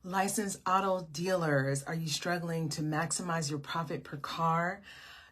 Licensed auto dealers, are you struggling to maximize your profit per car?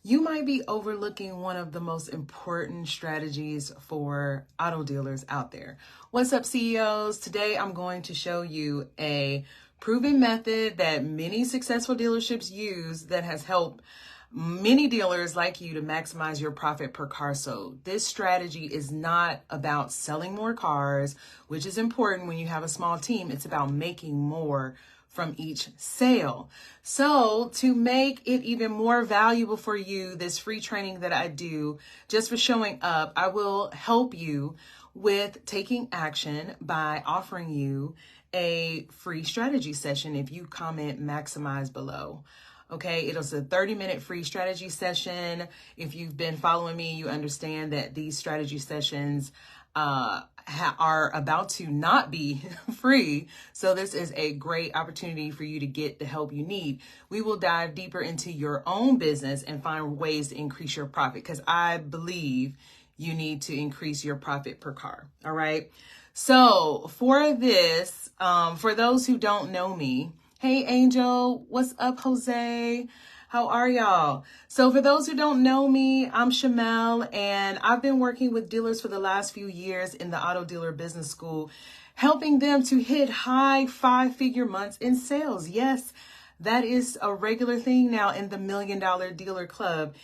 You might be overlooking one of the most important strategies for auto dealers out there. What's up, CEOs? Today I'm going to show you a proven method that many successful dealerships use that has helped many dealers like you to maximize your profit per car sold. This strategy is not about selling more cars, which is important when you have a small team. It's about making more from each sale. So to make it even more valuable for you, this free training that I do just for showing up, I will help you with taking action by offering you a free strategy session if you comment maximize below. Okay, it is a 30-minute free strategy session. If you've been following me, you understand that these strategy sessions are about to not be free. So this is a great opportunity for you to get the help you need. We will dive deeper into your own business and find ways to increase your profit, because I believe you need to increase your profit per car. All right. So for this, for those who don't know me, hey, Angel, what's up, Jose? How are y'all? So for those who don't know me, I'm Shamel, and I've been working with dealers for the last few years in the Auto Dealer Business School, helping them to hit high 5-figure months in sales. Yes, that is a regular thing now in the $1 Million Dealer Club.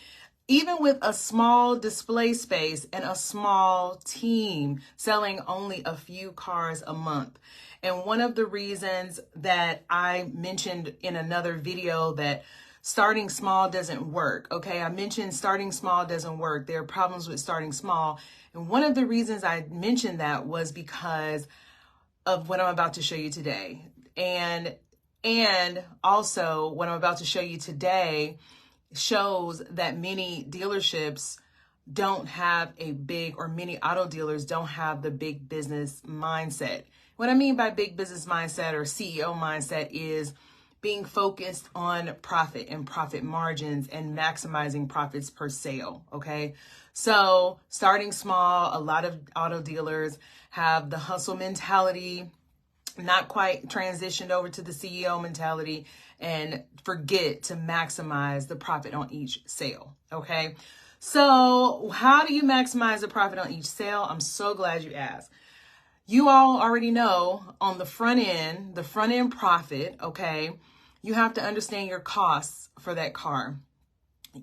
Even with a small display space and a small team selling only a few cars a month. And one of the reasons that I mentioned in another video that starting small doesn't work. Okay, I mentioned starting small doesn't work. There are problems with starting small. And one of the reasons I mentioned that was because of what I'm about to show you today. And also what I'm about to show you today shows that many dealerships don't have a big, or many auto dealers don't have the big business mindset. What I mean by big business mindset or CEO mindset is being focused on profit and profit margins and maximizing profits per sale. Okay. So starting small, a lot of auto dealers have the hustle mentality, not quite transitioned over to the CEO mentality, and forget to maximize the profit on each sale. Okay. So how do you maximize the profit on each sale? I'm so glad you asked. You all already know on the front end profit, okay, you have to understand your costs for that car.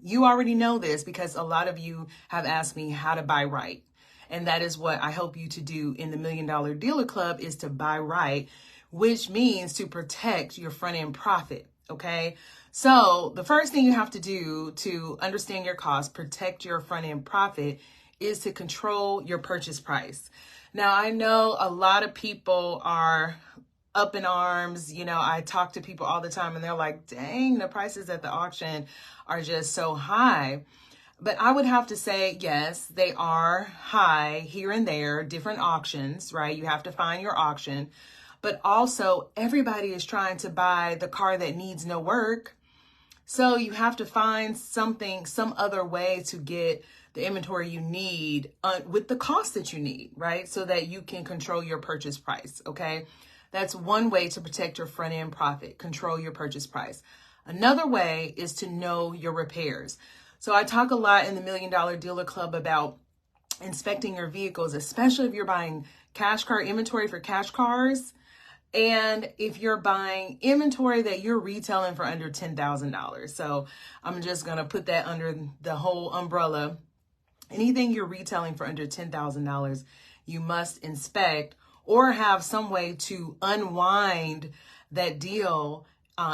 You already know this because a lot of you have asked me how to buy right. And that is what I help you to do in the $1 Million Dealer Club, is to buy right, which means to protect your front end profit. Okay. So the first thing you have to do to understand your costs, protect your front end profit, is to control your purchase price. Now, I know a lot of people are up in arms. You know, I talk to people all the time and they're like, dang, the prices at the auction are just so high. But I would have to say, yes, they are high here and there, different auctions, right? You have to find your auction. But also, everybody is trying to buy the car that needs no work. So you have to find some other way to get the inventory you need with the cost that you need, right? So that you can control your purchase price, okay? That's one way to protect your front end profit, control your purchase price. Another way is to know your repairs. So I talk a lot in the $1 Million Dealer Club about inspecting your vehicles, especially if you're buying cash car inventory for cash cars. And if you're buying inventory that you're retailing for under $10,000. So I'm just going to put that under the whole umbrella. Anything you're retailing for under $10,000, you must inspect or have some way to unwind that deal.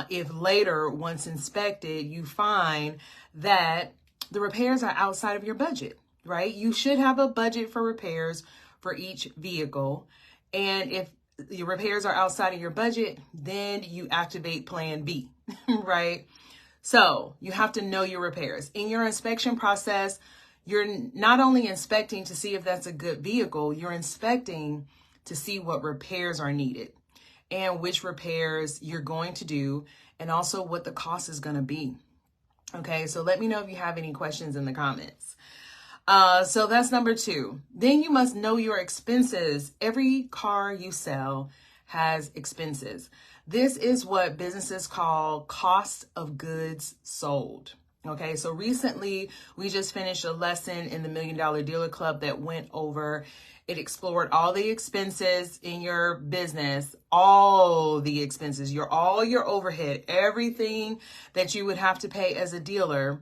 If later, once inspected, you find that the repairs are outside of your budget, right? You should have a budget for repairs for each vehicle. And if your repairs are outside of your budget, then you activate plan B, right? So you have to know your repairs. In your inspection process, you're not only inspecting to see if that's a good vehicle, you're inspecting to see what repairs are needed and which repairs you're going to do, and also what the cost is going to be. Okay, so let me know if you have any questions in the comments. So that's number 2. Then you must know your expenses. Every car you sell has expenses. This is what businesses call cost of goods sold. Okay, so recently we just finished a lesson in the $1 Million Dealer Club that went over, it explored all the expenses in your business, all the expenses, all your overhead, everything that you would have to pay as a dealer.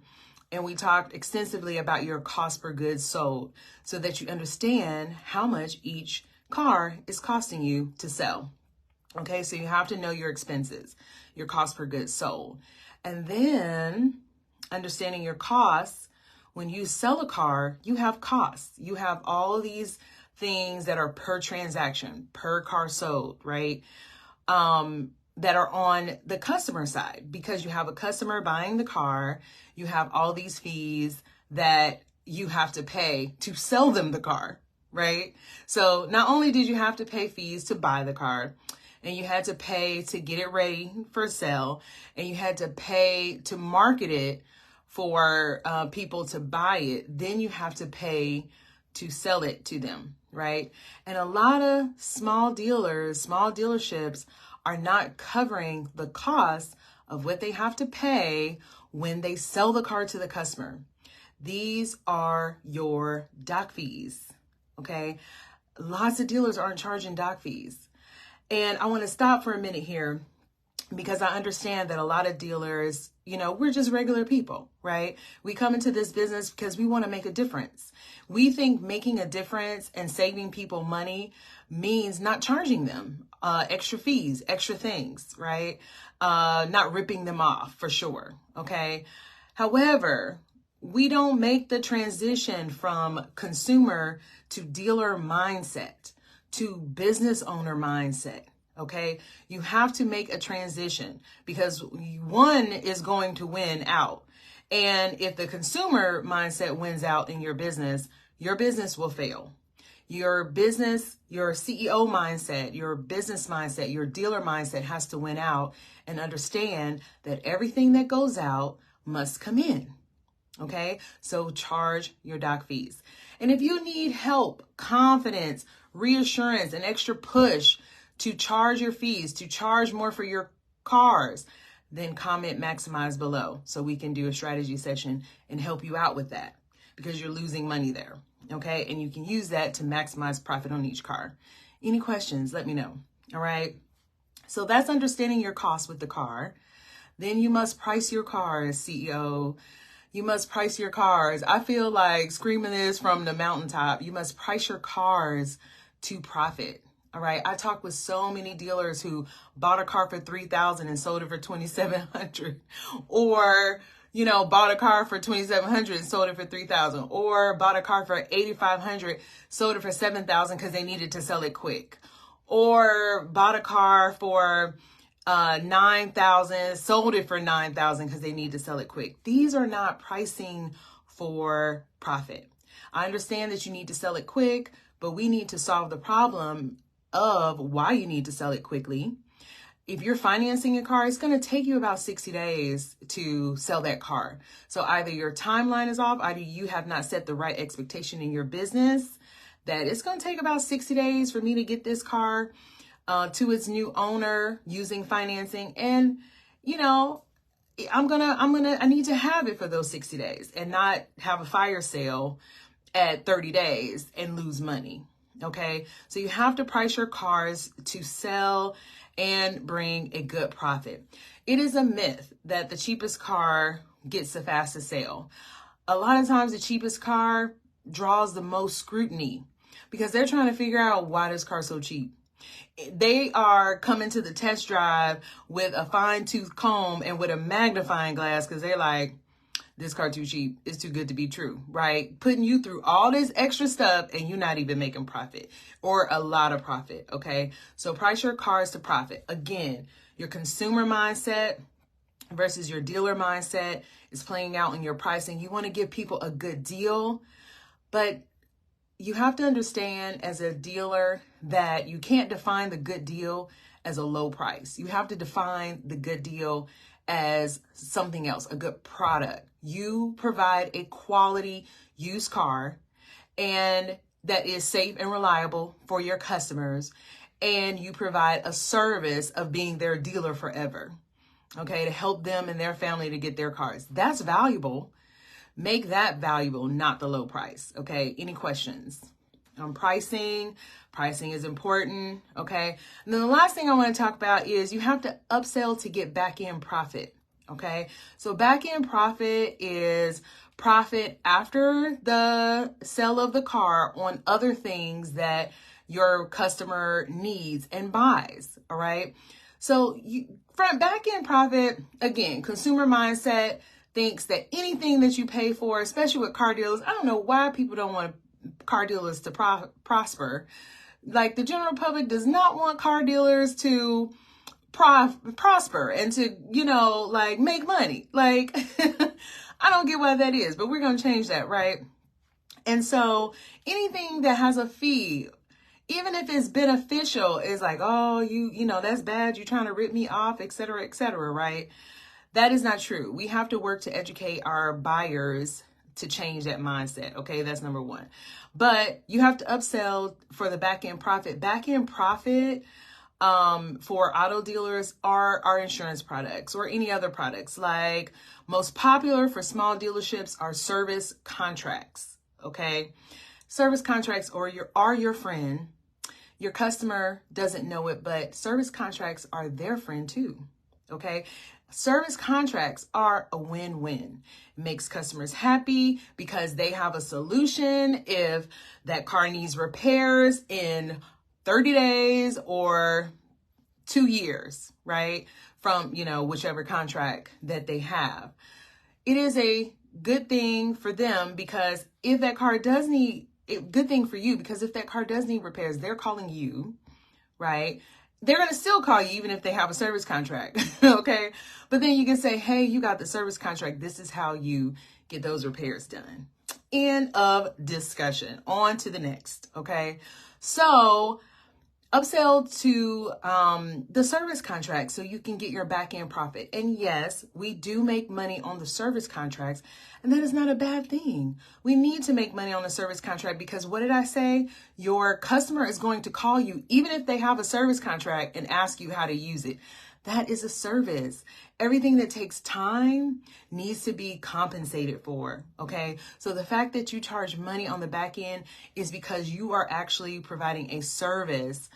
And we talked extensively about your cost per goods sold so that you understand how much each car is costing you to sell. Okay, so you have to know your expenses, your cost per goods sold. And then understanding your costs, when you sell a car, you have costs. You have all of these things that are per transaction, per car sold, right? That are on the customer side, because you have a customer buying the car, you have all these fees that you have to pay to sell them the car, right? So not only did you have to pay fees to buy the car, and you had to pay to get it ready for sale, and you had to pay to market it for people to buy it, then you have to pay to sell it to them, right? And a lot of small dealers, small dealerships are not covering the cost of what they have to pay when they sell the car to the customer. These are your doc fees, okay? Lots of dealers aren't charging doc fees. And I want to stop for a minute here because I understand that a lot of dealers, we're just regular people, right? We come into this business because we want to make a difference. We think making a difference and saving people money means not charging them extra fees, extra things, right? Not ripping them off for sure, okay? However, we don't make the transition from consumer to dealer mindset to business owner mindset. Okay, you have to make a transition because one is going to win out. And if the consumer mindset wins out in your business will fail. Your business, your CEO mindset, your business mindset, your dealer mindset has to win out and understand that everything that goes out must come in. Okay, so charge your doc fees. And if you need help, confidence, reassurance, an extra push to charge your fees, to charge more for your cars, then comment maximize below so we can do a strategy session and help you out with that because you're losing money there. Okay, and you can use that to maximize profit on each car. Any questions, let me know. All right, so that's understanding your cost with the car. Then you must price your cars, CEO. You must price your cars. I feel like screaming this from the mountaintop. You must price your cars to profit. All right. I talk with so many dealers who bought a car for $3,000 and sold it for $2,700, or bought a car for $2,700 and sold it for $3,000, or bought a car for $8,500, sold it for $7,000 because they needed to sell it quick, or bought a car for $9,000, sold it for $9,000 because they need to sell it quick. These are not pricing for profit. I understand that you need to sell it quick, but we need to solve the problem of why you need to sell it quickly. If you're financing a car, it's going to take you about 60 days to sell that car. So either your timeline is off, either you have not set the right expectation in your business that it's going to take about 60 days for me to get this car to its new owner using financing. And, I need to have it for those 60 days and not have a fire sale at 30 days and lose money. Okay. So you have to price your cars to sell and bring a good profit. It is a myth that the cheapest car gets the fastest sale. A lot of times the cheapest car draws the most scrutiny because they're trying to figure out why this car is so cheap. They are coming to the test drive with a fine-tooth comb and with a magnifying glass because they're like, this car too cheap. It's too good to be true, right? Putting you through all this extra stuff and you're not even making profit or a lot of profit, okay? So price your cars to profit. Again, your consumer mindset versus your dealer mindset is playing out in your pricing. You want to give people a good deal, but you have to understand as a dealer that you can't define the good deal as a low price. You have to define the good deal as something else, a good product. You provide a quality used car and that is safe and reliable for your customers. and you provide a service of being their dealer forever, okay, to help them and their family to get their cars. That's valuable. Make that valuable, not the low price, okay? Any questions on pricing? Pricing is important, okay? And then the last thing I want to talk about is you have to upsell to get back-end profit, okay? So back-end profit is profit after the sale of the car on other things that your customer needs and buys, all right? So back-end profit, again, consumer mindset thinks that anything that you pay for, especially with car dealers, I don't know why people don't want car dealers to prosper. Like, the general public does not want car dealers to prosper and to, like, make money. Like, I don't get why that is, but we're going to change that, right? And so anything that has a fee, even if it's beneficial, is like, oh, you know, that's bad. You're trying to rip me off, et cetera, right? That is not true. We have to work to educate our buyers to change that mindset. Okay, that's number one. But you have to upsell for the back-end profit. Back-end profit for auto dealers are our insurance products or any other products. Like, most popular for small dealerships are service contracts. Okay, service contracts are your friend. Your customer doesn't know it, but service contracts are their friend too. Okay. Service contracts are a win-win. It makes customers happy because they have a solution if that car needs repairs in 30 days or 2 years, right? From, whichever contract that they have. It is a good thing for them because if that car does need, good thing for you because if that car does need repairs, they're calling you, right? They're going to still call you even if they have a service contract, okay? But then you can say, hey, you got the service contract. This is how you get those repairs done. End of discussion. On to the next, okay? So upsell to the service contract so you can get your back-end profit. And yes, we do make money on the service contracts, and that is not a bad thing. We need to make money on the service contract because what did I say? Your customer is going to call you, even if they have a service contract, and ask you how to use it. That is a service. Everything that takes time needs to be compensated for, okay? So the fact that you charge money on the back end is because you are actually providing a service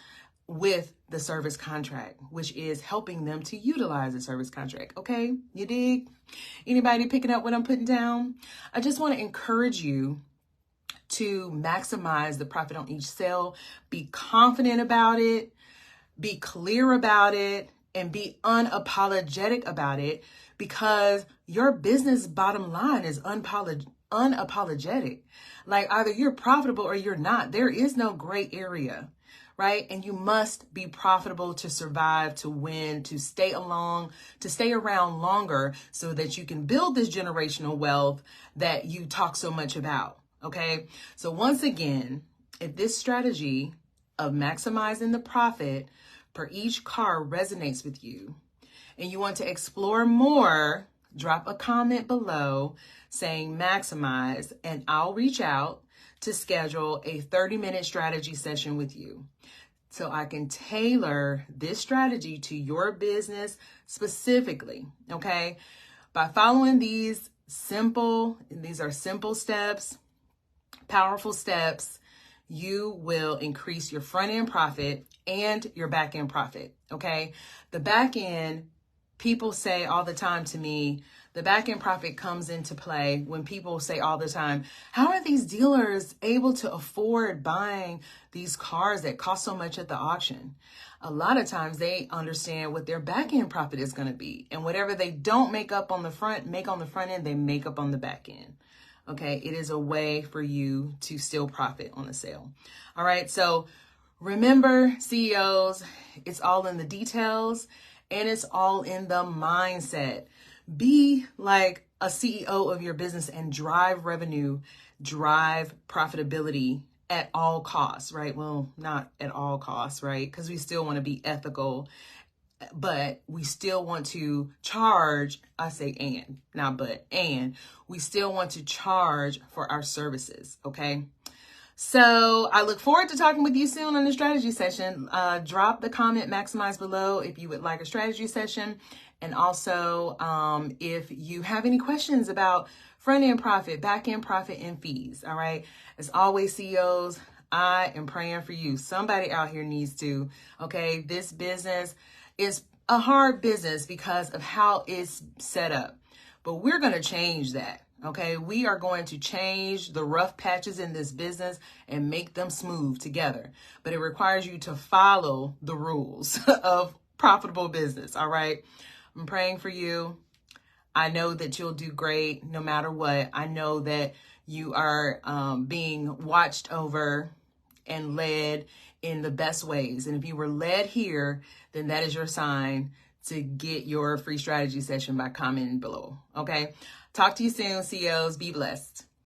with the service contract, which is helping them to utilize the service contract, okay? You dig? Anybody picking up what I'm putting down? I just want to encourage you to maximize the profit on each sale. Be confident about it. Be clear about it. And be unapologetic about it because your business bottom line is unapologetic. Like, either you're profitable or you're not. There is no gray area, right? And you must be profitable to survive, to win, to stay around longer so that you can build this generational wealth that you talk so much about, okay? So once again, if this strategy of maximizing the profit per each car resonates with you and you want to explore more, drop a comment below saying maximize, and I'll reach out to schedule a 30-minute strategy session with you so I can tailor this strategy to your business specifically, okay? By following these are simple steps, powerful steps, you will increase your front end profit and your back end profit, okay? The back end, people say all the time to me, the back end profit comes into play when people say all the time, how are these dealers able to afford buying these cars that cost so much at the auction? A lot of times they understand what their back end profit is going to be. And whatever they don't make on the front end, they make up on the back end. Okay, it is a way for you to still profit on a sale. All right, so remember, CEOs, it's all in the details and it's all in the mindset. Be like a CEO of your business and drive revenue, drive profitability at all costs, right? Well, not at all costs, right? Because we still want to be ethical, but we still want to charge, and we still want to charge for our services, okay? So I look forward to talking with you soon on the strategy session. Drop the comment maximize below if you would like a strategy session. And also, if you have any questions about front-end profit, back-end profit, and fees, all right? As always, CEOs, I am praying for you. Somebody out here needs to, okay? This business is a hard business because of how it's set up. But we're going to change that. Okay, we are going to change the rough patches in this business and make them smooth together. But it requires you to follow the rules of profitable business. All right, I'm praying for you. I know that you'll do great no matter what. I know that you are being watched over and led in the best ways. And if you were led here, then that is your sign to get your free strategy session by commenting below. Okay. Talk to you soon, CEOs. Be blessed.